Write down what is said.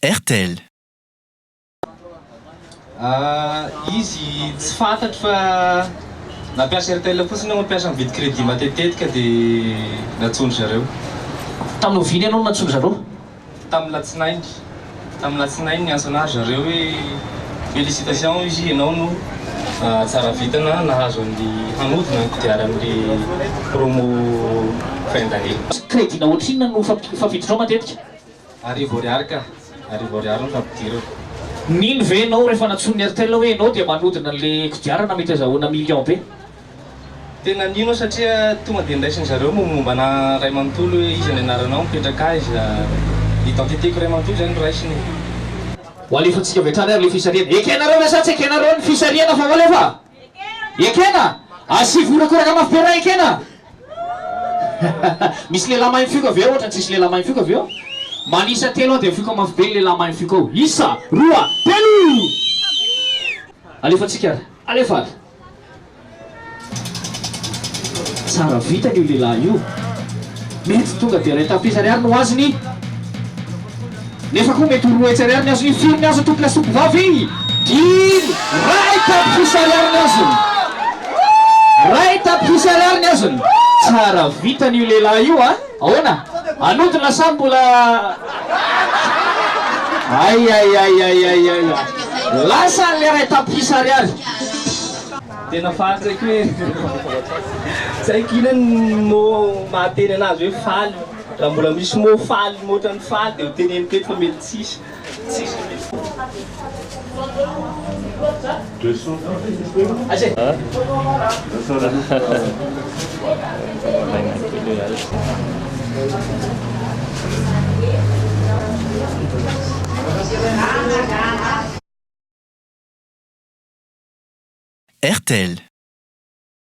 RTL. Izy tsy fantatro fa nampiasa RTL fotsiny mampiasa mividy crédit matetetika dia natsondry zareo. Tamin'ny oviny ianao natsondry zareo? Tamin'ny latsinainy ny ansonazy zareo hoe félicitation izy ianao no tsara vitana nahazo amin'ny hanodina ny kodiaran'le promo fin d'année. Crédit na ohatrinona no fampiditranao matetika? Arivo ariary ka, arivo ariary no fampidiro. Nino ve ianao rehefa natson'ny RTL hoe ianao dia manodina an'le kodiarana mety azahoana million be? Tena nino satria tonga dia ndraisiny zareo mombana ray manontolo hoe izy ny anaranao mipetraka azy, identitéko ray manontolo zany no raisiny. Ho alefantsika vetrany ary le fisariana. Ekenareo ve sa tsy ekenareo ny fisariana fa hoalefa? Ekena! Asivorakoraka mafipera ekena! Misy lehilahy mahiny fioka aveo ohatra tsisy lehilahy mahiny fioka aveo? Manisa telo dia fioka mafy be ny lehilahy mahiny fioka ao. Isa, roa, telo! Alefantsika ary, alefa ary. Tsara vita io lehilahy io. Mety tonga dia ray tapisy ariary no azony. Nefa koa mety roa hetsy ariary ny azony. Firy ny azo toko lasopy vavy. Dimy! Ray tapisy ariary ny azony. Ray tapisy ariary ny azony. Tsara vita io lehilahy io a. Ahoana? Anodina sa mbola... Ay. Lasa le ray tapisy ariary. Tena fantako hoe tsy haiko inona no mahateny anazy hoe faly. Raha mbola misy mo faly motrany faly dia ho teneny teto fa mety tsisy. RTL.